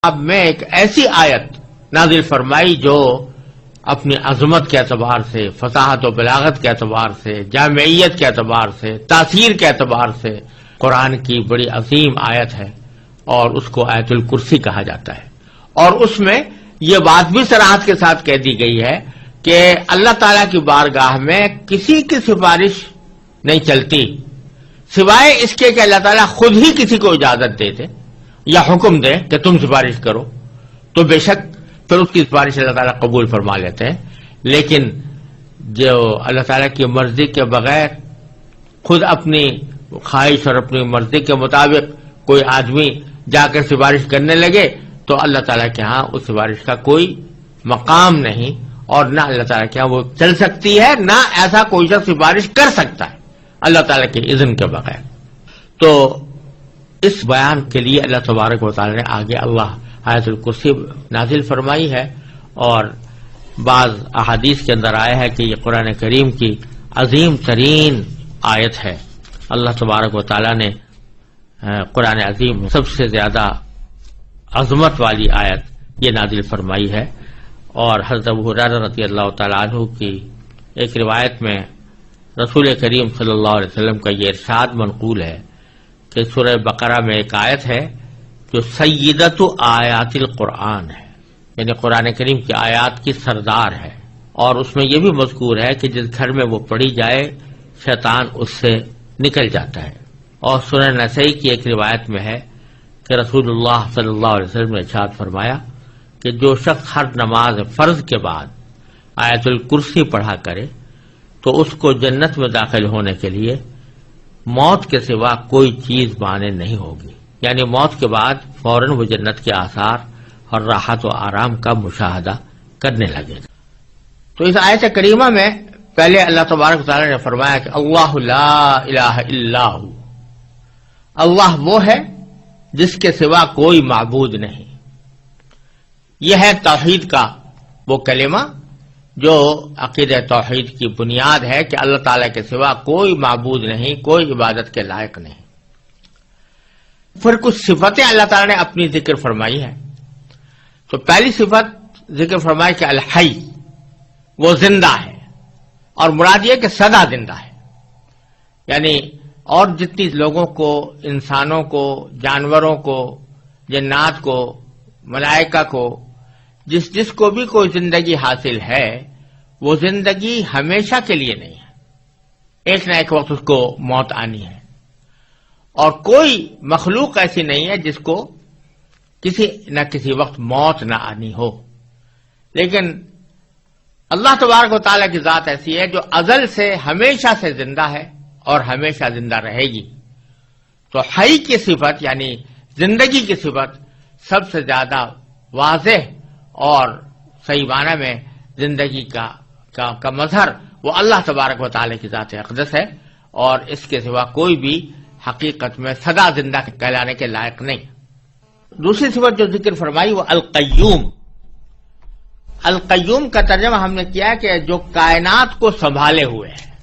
اب میں ایک ایسی آیت نازل فرمائی جو اپنی عظمت کے اعتبار سے، فصاحت و بلاغت کے اعتبار سے، جامعیت کے اعتبار سے، تاثیر کے اعتبار سے قرآن کی بڑی عظیم آیت ہے، اور اس کو آیت الکرسی کہا جاتا ہے۔ اور اس میں یہ بات بھی صراحت کے ساتھ کہہ دی گئی ہے کہ اللہ تعالیٰ کی بارگاہ میں کسی کی سفارش نہیں چلتی سوائے اس کے کہ اللہ تعالیٰ خود ہی کسی کو اجازت دے دے یا حکم دے کہ تم سفارش کرو، تو بے شک پھر اس کی سفارش اللہ تعالیٰ قبول فرما لیتے ہیں۔ لیکن جو اللہ تعالیٰ کی مرضی کے بغیر خود اپنی خواہش اور اپنی مرضی کے مطابق کوئی آدمی جا کر سفارش کرنے لگے تو اللہ تعالیٰ کے ہاں اس سفارش کا کوئی مقام نہیں، اور نہ اللہ تعالیٰ کے ہاں وہ چل سکتی ہے، نہ ایسا کوئی شخص سفارش کر سکتا ہے اللہ تعالیٰ کے اذن کے بغیر۔ تو اس بیان کے لیے اللہ تبارک و تعالیٰ نے آگے اللہ آیت الکرسی نازل فرمائی ہے، اور بعض احادیث کے اندر آیا ہے کہ یہ قرآن کریم کی عظیم ترین آیت ہے۔ اللہ تبارک و تعالیٰ نے قرآن عظیم سب سے زیادہ عظمت والی آیت یہ نازل فرمائی ہے۔ اور حضرت ابو ہریرہ رضی اللہ تعالیٰ عنہ کی ایک روایت میں رسول کریم صلی اللہ علیہ وسلم کا یہ ارشاد منقول ہے کہ سورہ بقرہ میں ایک آیت ہے جو سیدۃ آیات القرآن ہے، یعنی قرآن کریم کی آیات کی سردار ہے، اور اس میں یہ بھی مذکور ہے کہ جس گھر میں وہ پڑھی جائے شیطان اس سے نکل جاتا ہے۔ اور سنن نسائی کی ایک روایت میں ہے کہ رسول اللہ صلی اللہ علیہ وسلم نے ارشاد فرمایا کہ جو شخص ہر نماز فرض کے بعد آیت الکرسی پڑھا کرے تو اس کو جنت میں داخل ہونے کے لیے موت کے سوا کوئی چیز مانے نہیں ہوگی، یعنی موت کے بعد فوراً وہ جنت کے آثار اور راحت و آرام کا مشاہدہ کرنے لگے گا۔ تو اس آیت کریمہ میں پہلے اللہ تبارک تعالیٰ نے فرمایا کہ اللہ لا الہ الا ہو، اللہ وہ ہے جس کے سوا کوئی معبود نہیں۔ یہ ہے توحید کا وہ کلمہ جو عقیدہ توحید کی بنیاد ہے کہ اللہ تعالیٰ کے سوا کوئی معبود نہیں، کوئی عبادت کے لائق نہیں۔ پھر کچھ صفتیں اللہ تعالیٰ نے اپنی ذکر فرمائی ہے۔ تو پہلی صفت ذکر فرمائی کہ الحی، وہ زندہ ہے، اور مراد یہ کہ سدا زندہ ہے، یعنی اور جتنی لوگوں کو، انسانوں کو، جانوروں کو، جنات کو، ملائکہ کو، جس کو بھی کوئی زندگی حاصل ہے وہ زندگی ہمیشہ کے لیے نہیں ہے، ایک نہ ایک وقت اس کو موت آنی ہے، اور کوئی مخلوق ایسی نہیں ہے جس کو کسی نہ کسی وقت موت نہ آنی ہو۔ لیکن اللہ تبارک و تعالیٰ کی ذات ایسی ہے جو ازل سے ہمیشہ سے زندہ ہے اور ہمیشہ زندہ رہے گی۔ تو حی کی صفت یعنی زندگی کی صفت سب سے زیادہ واضح اور صحیح معنی میں زندگی کا مظہر وہ اللہ تبارک و تعالیٰ کی ذات اقدس ہے، اور اس کے سوا کوئی بھی حقیقت میں سدا زندہ کہلانے کے لائق نہیں۔ دوسری صفت جو ذکر فرمائی وہ القیوم۔ القیوم کا ترجمہ ہم نے کیا کہ جو کائنات کو سنبھالے ہوئے ہے،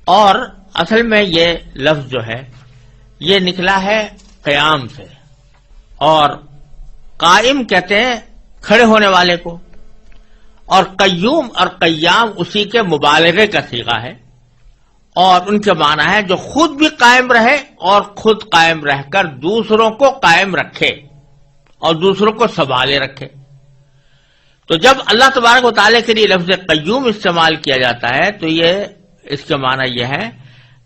اور اصل میں یہ لفظ جو ہے یہ نکلا ہے قیام سے، اور قائم کہتے ہیں کھڑے ہونے والے کو، اور قیوم اور قیام اسی کے مبالغے کا صیغہ ہے، اور ان کے معنی ہے جو خود بھی قائم رہے اور خود قائم رہ کر دوسروں کو قائم رکھے اور دوسروں کو سنبھالے رکھے۔ تو جب اللہ تبارک و تعالیٰ کے لیے لفظ قیوم استعمال کیا جاتا ہے تو یہ اس کے معنی یہ ہے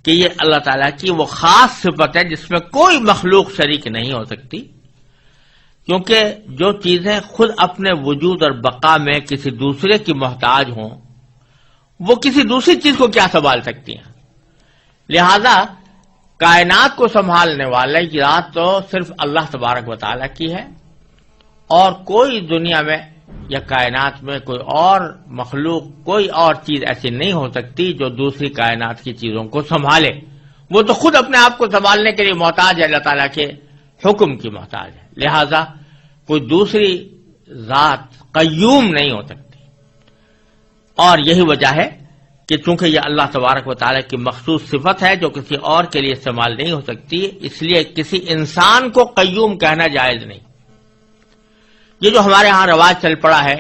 کہ یہ اللہ تعالیٰ کی وہ خاص صفت ہے جس میں کوئی مخلوق شریک نہیں ہو سکتی، کیونکہ جو چیزیں خود اپنے وجود اور بقا میں کسی دوسرے کی محتاج ہوں وہ کسی دوسری چیز کو کیا سنبھال سکتی ہیں۔ لہذا کائنات کو سنبھالنے والی ذات تو صرف اللہ تبارک و تعالیٰ کی ہے، اور کوئی دنیا میں یا کائنات میں کوئی اور مخلوق، کوئی اور چیز ایسی نہیں ہو سکتی جو دوسری کائنات کی چیزوں کو سنبھالے۔ وہ تو خود اپنے آپ کو سنبھالنے کے لیے محتاج ہے، اللہ تعالیٰ کے حکم کی محتاج ہے، لہذا کوئی دوسری ذات قیوم نہیں ہو سکتی۔ اور یہی وجہ ہے کہ چونکہ یہ اللہ تبارک و تعالیٰ کی مخصوص صفت ہے جو کسی اور کے لیے استعمال نہیں ہو سکتی، اس لیے کسی انسان کو قیوم کہنا جائز نہیں، یہ جو ہمارے ہاں رواج چل پڑا ہے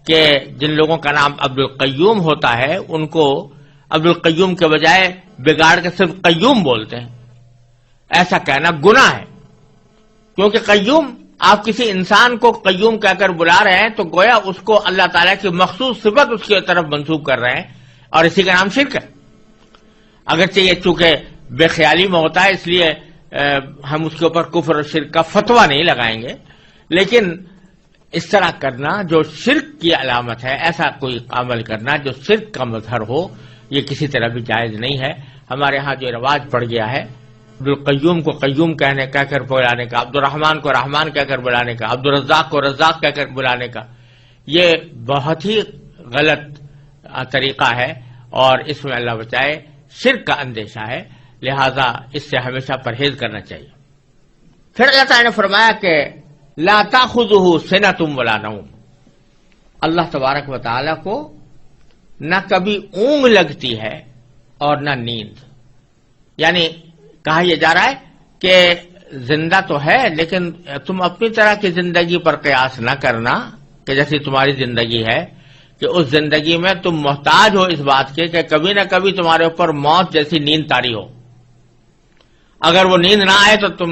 کہ جن لوگوں کا نام عبد القیوم ہوتا ہے ان کو عبد القیوم کے بجائے بگاڑ کے صرف قیوم بولتے ہیں، ایسا کہنا گناہ ہے، کیونکہ قیوم آپ کسی انسان کو قیوم کہہ کر بلا رہے ہیں تو گویا اس کو اللہ تعالیٰ کی مخصوص صفت اس کی طرف منسوب کر رہے ہیں، اور اسی کا نام شرک ہے۔ اگرچہ یہ چونکہ بے خیالی میں ہوتا ہے اس لیے ہم اس کے اوپر کفر اور شرک کا فتویٰ نہیں لگائیں گے، لیکن اس طرح کرنا جو شرک کی علامت ہے، ایسا کوئی عمل کرنا جو شرک کا مظہر ہو، یہ کسی طرح بھی جائز نہیں ہے۔ ہمارے ہاں جو رواج پڑ گیا ہے عبد القیوم کو قیوم کہہ کر بلانے کا، عبد الرحمن کو رحمان کہہ کر بلانے کا، عبد الرزاق کو رزاق کہہ کر بلانے کا، یہ بہت ہی غلط طریقہ ہے اور اس میں اللہ بچائے شرک کا اندیشہ ہے، لہذا اس سے ہمیشہ پرہیز کرنا چاہیے۔ پھر اللہ تعالیٰ نے فرمایا کہ لا تاخذہ سنۃ ولا نوم، اللہ تبارک و تعالی کو نہ کبھی اونگ لگتی ہے اور نہ نیند، یعنی کہا یہ جا رہا ہے کہ زندہ تو ہے لیکن تم اپنی طرح کی زندگی پر قیاس نہ کرنا کہ جیسی تمہاری زندگی ہے، کہ اس زندگی میں تم محتاج ہو اس بات کے کہ کبھی نہ کبھی تمہارے اوپر موت جیسی نیند طاری ہو، اگر وہ نیند نہ آئے تو تم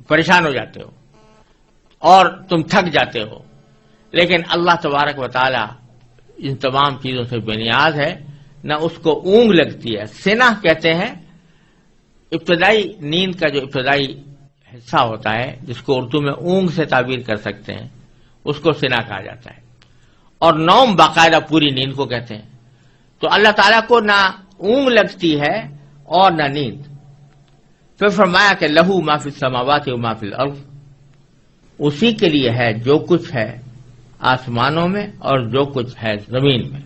پریشان ہو جاتے ہو اور تم تھک جاتے ہو، لیکن اللہ تبارک و تعالی ان تمام چیزوں سے بے نیاز ہے، نہ اس کو اونگ لگتی ہے۔ سنہ کہتے ہیں ابتدائی نیند کا جو ابتدائی حصہ ہوتا ہے جس کو اردو میں اونگ سے تعبیر کر سکتے ہیں، اس کو سنہ کہا جاتا ہے، اور نوم باقاعدہ پوری نیند کو کہتے ہیں۔ تو اللہ تعالیٰ کو نہ اونگ لگتی ہے اور نہ نیند۔ پھر فرمایا کہ لہو ما فی السماوات و ما فی الارض، اسی کے لیے ہے جو کچھ ہے آسمانوں میں اور جو کچھ ہے زمین میں،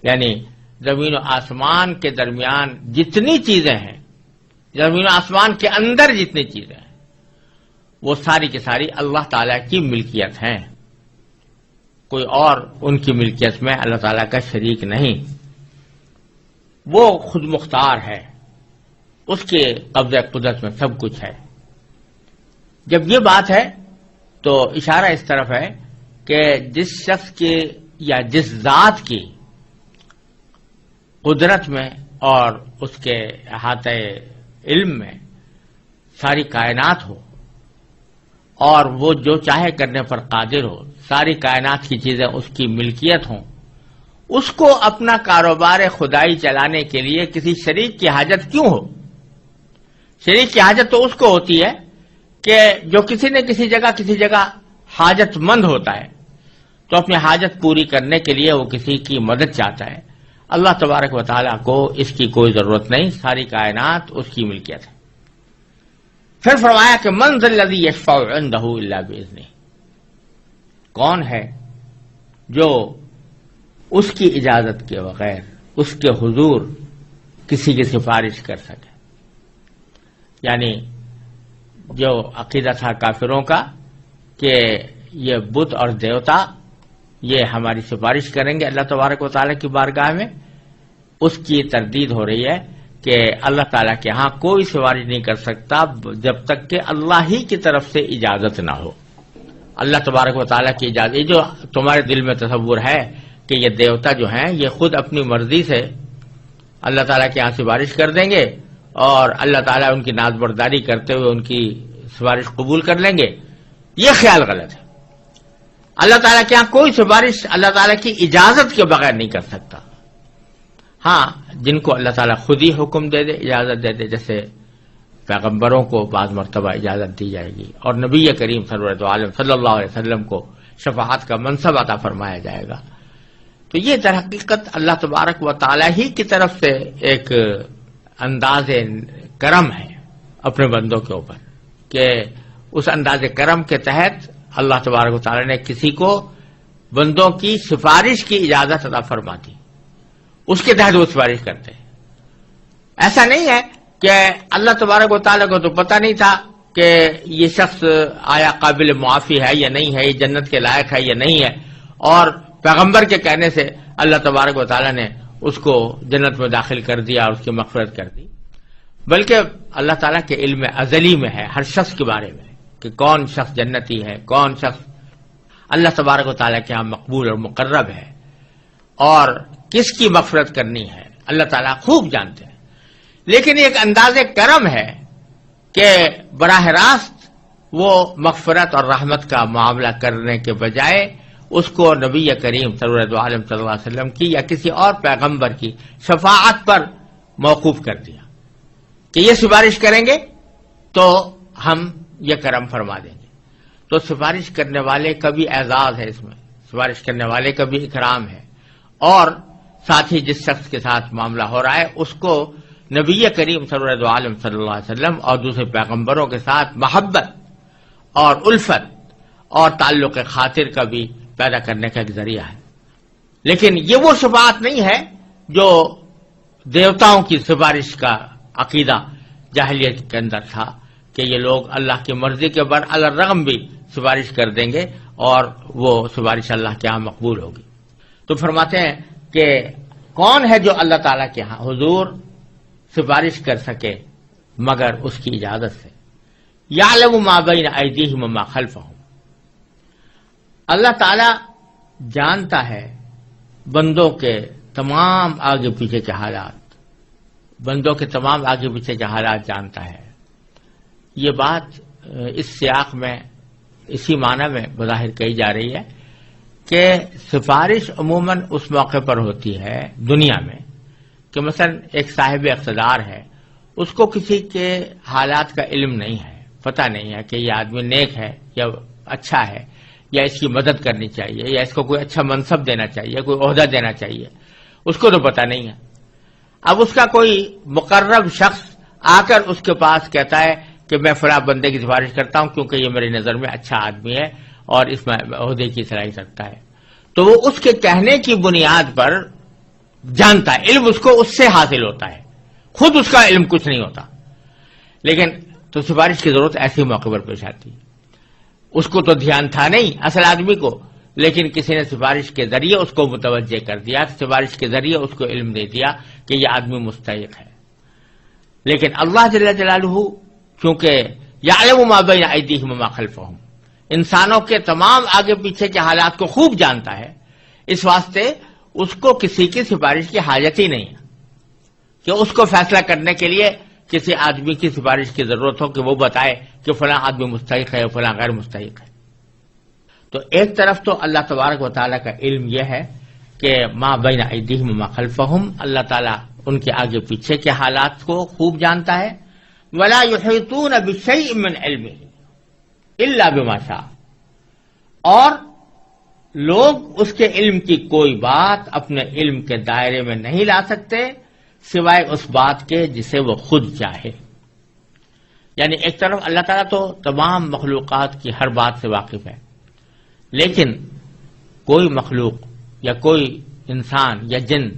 یعنی زمین و آسمان کے درمیان جتنی چیزیں ہیں، زمین و آسمان کے اندر جتنی چیزیں ہیں، وہ ساری کی ساری اللہ تعالیٰ کی ملکیت ہیں، کوئی اور ان کی ملکیت میں اللہ تعالیٰ کا شریک نہیں، وہ خود مختار ہے، اس کے قبضہ قدرت میں سب کچھ ہے۔ جب یہ بات ہے تو اشارہ اس طرف ہے کہ جس شخص کی یا جس ذات کی قدرت میں اور اس کے احاطہ علم میں ساری کائنات ہو اور وہ جو چاہے کرنے پر قادر ہو، ساری کائنات کی چیزیں اس کی ملکیت ہوں، اس کو اپنا کاروبار خدائی چلانے کے لیے کسی شریک کی حاجت کیوں ہو؟ شریک کی حاجت تو اس کو ہوتی ہے کہ جو کسی نہ کسی جگہ حاجت مند ہوتا ہے، تو اپنی حاجت پوری کرنے کے لیے وہ کسی کی مدد چاہتا ہے۔ اللہ تبارک و تعالیٰ کو اس کی کوئی ضرورت نہیں، ساری کائنات اس کی ملکیت ہے۔ پھر فرمایا کہ من ذا الذی یشفع عندہ الا باذنہ، کون ہے جو اس کی اجازت کے بغیر اس کے حضور کسی کی سفارش کر سکے؟ یعنی جو عقیدہ تھا کافروں کا کہ یہ بت اور دیوتا یہ ہماری سفارش کریں گے اللہ تبارک و تعالیٰ کی بارگاہ میں، اس کی تردید ہو رہی ہے کہ اللہ تعالیٰ کے ہاں کوئی سفارش نہیں کر سکتا جب تک کہ اللہ ہی کی طرف سے اجازت نہ ہو۔ اللہ تبارک و تعالیٰ کی اجازت، یہ جو تمہارے دل میں تصور ہے کہ یہ دیوتا جو ہیں یہ خود اپنی مرضی سے اللہ تعالیٰ کے ہاں سفارش کر دیں گے اور اللہ تعالیٰ ان کی ناز برداری کرتے ہوئے ان کی سفارش قبول کر لیں گے، یہ خیال غلط ہے۔ اللہ تعالیٰ کے ہاں کوئی سفارش اللہ تعالیٰ کی اجازت کے بغیر نہیں کر سکتا۔ ہاں جن کو اللہ تعالیٰ خود ہی حکم دے دے، اجازت دے دے، جیسے پیغمبروں کو بعض مرتبہ اجازت دی جائے گی اور نبی کریم صلی اللہ علیہ وسلم کو شفاعت کا منصب عطا فرمایا جائے گا، تو یہ در حقیقت اللہ تبارک و تعالیٰ ہی کی طرف سے ایک انداز کرم ہے اپنے بندوں کے اوپر، کہ اس انداز کرم کے تحت اللہ تبارک و تعالیٰ نے کسی کو بندوں کی سفارش کی اجازت عطا فرما دی، اس کے تحت وہ سفارش کرتے ہیں۔ ایسا نہیں ہے کہ اللہ تبارک و تعالیٰ کو تو پتہ نہیں تھا کہ یہ شخص آیا قابل معافی ہے یا نہیں ہے، یہ جنت کے لائق ہے یا نہیں ہے، اور پیغمبر کے کہنے سے اللہ تبارک و تعالیٰ نے اس کو جنت میں داخل کر دیا اور اس کی مغفرت کر دی، بلکہ اللہ تعالیٰ کے علم ازلی میں ہے ہر شخص کے بارے میں کہ کون شخص جنتی ہے، کون شخص اللہ تبارک و تعالیٰ کے ہاں مقبول اور مقرب ہے، اور کس کی مغفرت کرنی ہے اللہ تعالیٰ خوب جانتے ہیں۔ لیکن ایک انداز کرم ہے کہ براہ راست وہ مغفرت اور رحمت کا معاملہ کرنے کے بجائے اس کو نبی کریم صلی اللہ علیہ وسلم کی یا کسی اور پیغمبر کی شفاعت پر موقوف کر دیا کہ یہ سفارش کریں گے تو ہم یہ کرم فرما دیں گے۔ تو سفارش کرنے والے کا بھی اعزاز ہے، اس میں سفارش کرنے والے کا بھی اکرام ہے، اور ساتھ ہی جس شخص کے ساتھ معاملہ ہو رہا ہے اس کو نبی کریم صلی اللہ علیہ وسلم اور دوسرے پیغمبروں کے ساتھ محبت اور الفت اور تعلق خاطر کا بھی پیدا کرنے کا ایک ذریعہ ہے۔ لیکن یہ وہ شفاعت نہیں ہے جو دیوتاؤں کی سفارش کا عقیدہ جاہلیت کے اندر تھا کہ یہ لوگ اللہ کی مرضی کے برالرغم بھی سفارش کر دیں گے اور وہ سفارش اللہ کے ہاں مقبول ہوگی۔ تو فرماتے ہیں کہ کون ہے جو اللہ تعالیٰ کے ہاں حضور سفارش کر سکے مگر اس کی اجازت سے۔ یعلم ما بین ایدیہم وما خلفہم، اللہ تعالیٰ جانتا ہے بندوں کے تمام آگے پیچھے کے حالات، بندوں کے تمام آگے پیچھے کے حالات جانتا ہے۔ یہ بات اس سیاق میں اسی معنی میں بظاہر کہی جا رہی ہے کہ سفارش عموماً اس موقع پر ہوتی ہے دنیا میں کہ مثلا ایک صاحب اقتدار ہے، اس کو کسی کے حالات کا علم نہیں ہے، پتہ نہیں ہے کہ یہ آدمی نیک ہے یا اچھا ہے یا اس کی مدد کرنی چاہیے یا اس کو کوئی اچھا منصب دینا چاہیے، کوئی عہدہ دینا چاہیے، اس کو تو پتہ نہیں ہے۔ اب اس کا کوئی مقرب شخص آ کر اس کے پاس کہتا ہے کہ میں فلاں بندے کی سفارش کرتا ہوں کیونکہ یہ میری نظر میں اچھا آدمی ہے اور اس میں عہدے کی صلاحیت رکھتا ہے، تو وہ اس کے کہنے کی بنیاد پر جانتا ہے، علم اس کو اس سے حاصل ہوتا ہے، خود اس کا علم کچھ نہیں ہوتا۔ لیکن تو سفارش کی ضرورت ایسے موقع پر پیش آتی ہے، اس کو تو دھیان تھا نہیں اصل آدمی کو، لیکن کسی نے سفارش کے ذریعے اس کو متوجہ کر دیا، سفارش کے ذریعے اس کو علم دے دیا کہ یہ آدمی مستحق ہے۔ لیکن اللہ جل جلالہ چونکہ یعلم ما بین ایدیہم وما خلفہم، انسانوں کے تمام آگے پیچھے کے حالات کو خوب جانتا ہے، اس واسطے اس کو کسی کی سفارش کی حاجت ہی نہیں ہے کہ اس کو فیصلہ کرنے کے لیے کسی آدمی کی سفارش کی ضرورت ہو کہ وہ بتائے کہ فلاں آدمی مستحق ہے یا فلاں غیر مستحق ہے۔ تو ایک طرف تو اللہ تبارک و تعالیٰ کا علم یہ ہے کہ ما بین ایدیہم وما خلفہم، اللہ تعالیٰ ان کے آگے پیچھے کے حالات کو خوب جانتا ہے۔ ولا یحیطون بشیء من علمہ الا بما شاء، اور لوگ اس کے علم کی کوئی بات اپنے علم کے دائرے میں نہیں لا سکتے سوائے اس بات کے جسے وہ خود چاہے۔ یعنی ایک طرف اللہ تعالیٰ تو تمام مخلوقات کی ہر بات سے واقف ہے، لیکن کوئی مخلوق یا کوئی انسان یا جن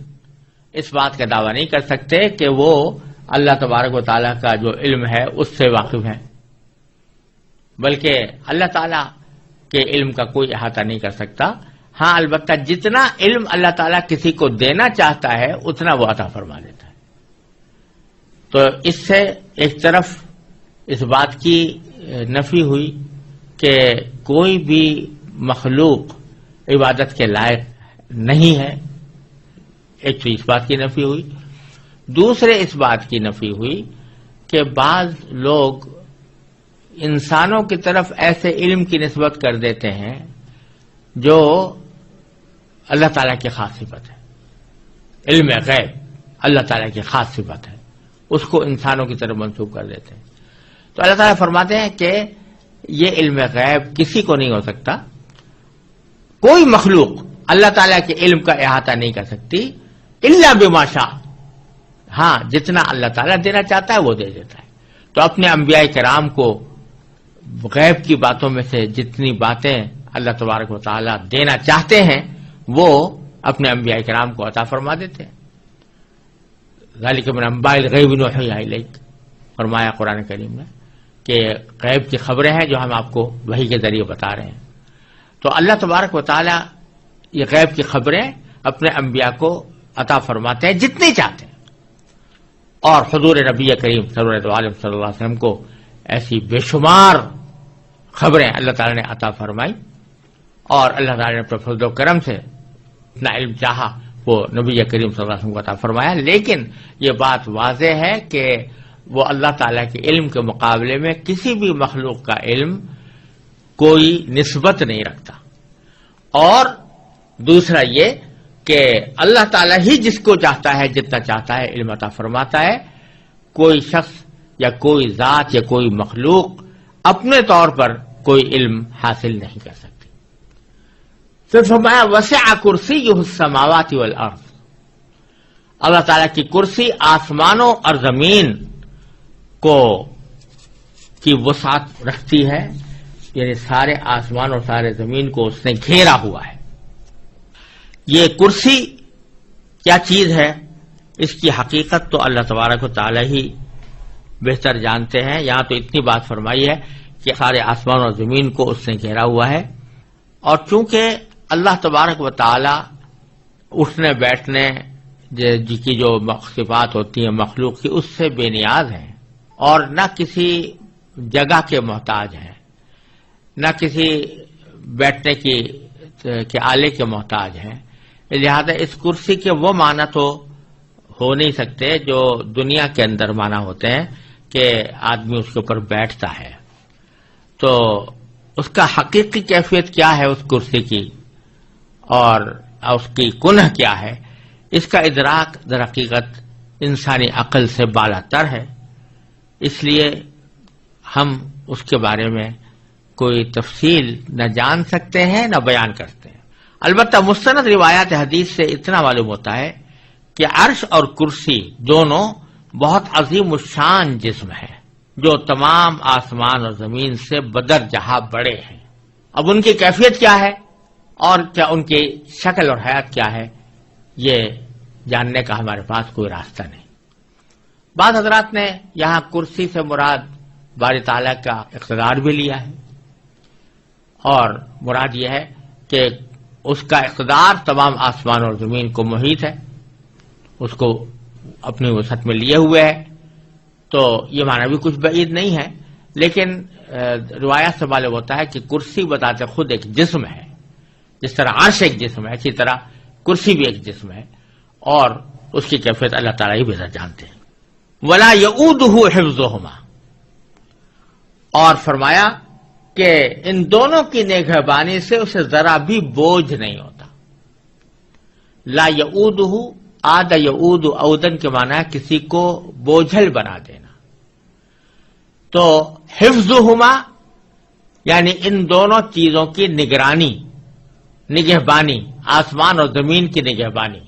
اس بات کا دعویٰ نہیں کر سکتے کہ وہ اللہ تبارک و تعالیٰ کا جو علم ہے اس سے واقف ہے، بلکہ اللہ تعالیٰ کے علم کا کوئی احاطہ نہیں کر سکتا۔ ہاں البتہ جتنا علم اللہ تعالیٰ کسی کو دینا چاہتا ہے اتنا وہ عطا فرما دیتا ہے۔ تو اس سے ایک طرف اس بات کی نفی ہوئی کہ کوئی بھی مخلوق عبادت کے لائق نہیں ہے، ایک تو اس بات کی نفی ہوئی، دوسرے اس بات کی نفی ہوئی کہ بعض لوگ انسانوں کی طرف ایسے علم کی نسبت کر دیتے ہیں جو اللہ تعالیٰ کی خاص صفت ہے، علم غیب اللہ تعالیٰ کی خاص صفت ہے، اس کو انسانوں کی طرف منسوب کر دیتے ہیں۔ تو اللہ تعالیٰ فرماتے ہیں کہ یہ علم غیب کسی کو نہیں ہو سکتا، کوئی مخلوق اللہ تعالیٰ کے علم کا احاطہ نہیں کر سکتی الا بما شاء، ہاں جتنا اللہ تعالیٰ دینا چاہتا ہے وہ دے دیتا ہے۔ تو اپنے انبیاء کرام کو غیب کی باتوں میں سے جتنی باتیں اللہ تبارک و تعالیٰ دینا چاہتے ہیں وہ اپنے انبیاء کرام کو عطا فرما دیتے ہیں۔ ذالک من انباء الغیب نوحیہ الیک، فرمایا قرآن کریم میں کہ غیب کی خبریں ہیں جو ہم آپ کو وحی کے ذریعے بتا رہے ہیں۔ تو اللہ تبارک و تعالیٰ یہ غیب کی خبریں اپنے انبیاء کو عطا فرماتے ہیں جتنی چاہتے ہیں، اور حضور نبی کریم صلی اللہ علیہ وسلم کو ایسی بے شمار خبریں اللہ تعالیٰ نے عطا فرمائی، اور اللہ تعالیٰ نے اپنے فضل و کرم سے اتنا علم چاہا وہ نبی کریم صلی اللہ علیہ وسلم کو عطا فرمایا، لیکن یہ بات واضح ہے کہ وہ اللہ تعالیٰ کے علم کے مقابلے میں کسی بھی مخلوق کا علم کوئی نسبت نہیں رکھتا۔ اور دوسرا یہ کہ اللہ تعالیٰ ہی جس کو چاہتا ہے جتنا چاہتا ہے علم عطا فرماتا ہے، کوئی شخص یا کوئی ذات یا کوئی مخلوق اپنے طور پر کوئی علم حاصل نہیں کر سکتی۔ پھر فرمایا وسع کرسیہ السماوات والارض، اللہ تعالیٰ کی کرسی آسمانوں اور زمین کی وسعت رکھتی ہے، یعنی سارے آسمان اور سارے زمین کو اس نے گھیرا ہوا ہے۔ یہ کرسی کیا چیز ہے، اس کی حقیقت تو اللہ تبارک و تعالی ہی بہتر جانتے ہیں۔ یہاں تو اتنی بات فرمائی ہے کہ سارے آسمان اور زمین کو اس نے گھیرا ہوا ہے، اور چونکہ اللہ تبارک و تعالی اٹھنے بیٹھنے کی جو صفات ہوتی ہیں مخلوق کی، اس سے بے نیاز ہیں اور نہ کسی جگہ کے محتاج ہیں، نہ کسی بیٹھنے کے آلے کے محتاج ہیں، لہذا اس کرسی کے وہ معنی تو ہو نہیں سکتے جو دنیا کے اندر معنی ہوتے ہیں کہ آدمی اس کے اوپر بیٹھتا ہے۔ تو اس کا حقیقی کیفیت کیا ہے اس کرسی کی اور اس کی کنہ کیا ہے، اس کا ادراک در حقیقت انسانی عقل سے بالا تر ہے، اس لیے ہم اس کے بارے میں کوئی تفصیل نہ جان سکتے ہیں نہ بیان کرتے ہیں۔ البتہ مستند روایات حدیث سے اتنا معلوم ہوتا ہے کہ عرش اور کرسی دونوں بہت عظیم الشان جسم ہے جو تمام آسمان اور زمین سے بدر جہاں بڑے ہیں۔ اب ان کی کیفیت کیا ہے اور کیا ان کی شکل اور حیات کیا ہے، یہ جاننے کا ہمارے پاس کوئی راستہ نہیں۔ بعض حضرات نے یہاں کرسی سے مراد باری تعالیٰ کا اقتدار بھی لیا ہے، اور مراد یہ ہے کہ اس کا اقتدار تمام آسمان اور زمین کو محیط ہے، اس کو اپنی وسعت میں لیے ہوئے ہے، تو یہ معنی بھی کچھ بعید نہیں ہے، لیکن روایات سے معلوم ہوتا ہے کہ کرسی بتاتے خود ایک جسم ہے، جس طرح عرش ایک جسم ہے اسی طرح کرسی بھی ایک جسم ہے، اور اس کی کیفیت اللہ تعالیٰ ہی بہتر جانتے ہیں۔ وَلَا يَئُودُهُ حِفْظُهُمَا، اور فرمایا کہ ان دونوں کی نگہبانی سے اسے ذرا بھی بوجھ نہیں ہوتا۔ لا یعودہ، عاد یعود عودن کے معنی ہے کسی کو بوجھل بنا دینا، تو حفظہما یعنی ان دونوں چیزوں کی نگہبانی، آسمان اور زمین کی نگہبانی،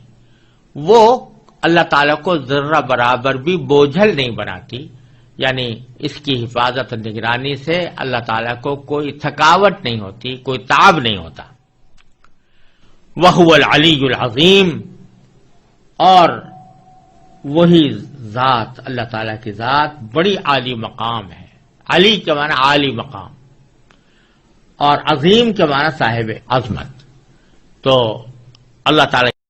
وہ اللہ تعالیٰ کو ذرہ برابر بھی بوجھل نہیں بناتی، یعنی اس کی حفاظت اور نگرانی سے اللہ تعالیٰ کو کوئی تھکاوٹ نہیں ہوتی، کوئی تعب نہیں ہوتا۔ وَهُوَ الْعَلِيُّ الْعَظِيمُ، اور وہی ذات اللہ تعالیٰ کی ذات بڑی عالی مقام ہے۔ علی کے معنی عالی مقام، اور عظیم کے معنی صاحب عظمت۔ تو اللہ تعالیٰ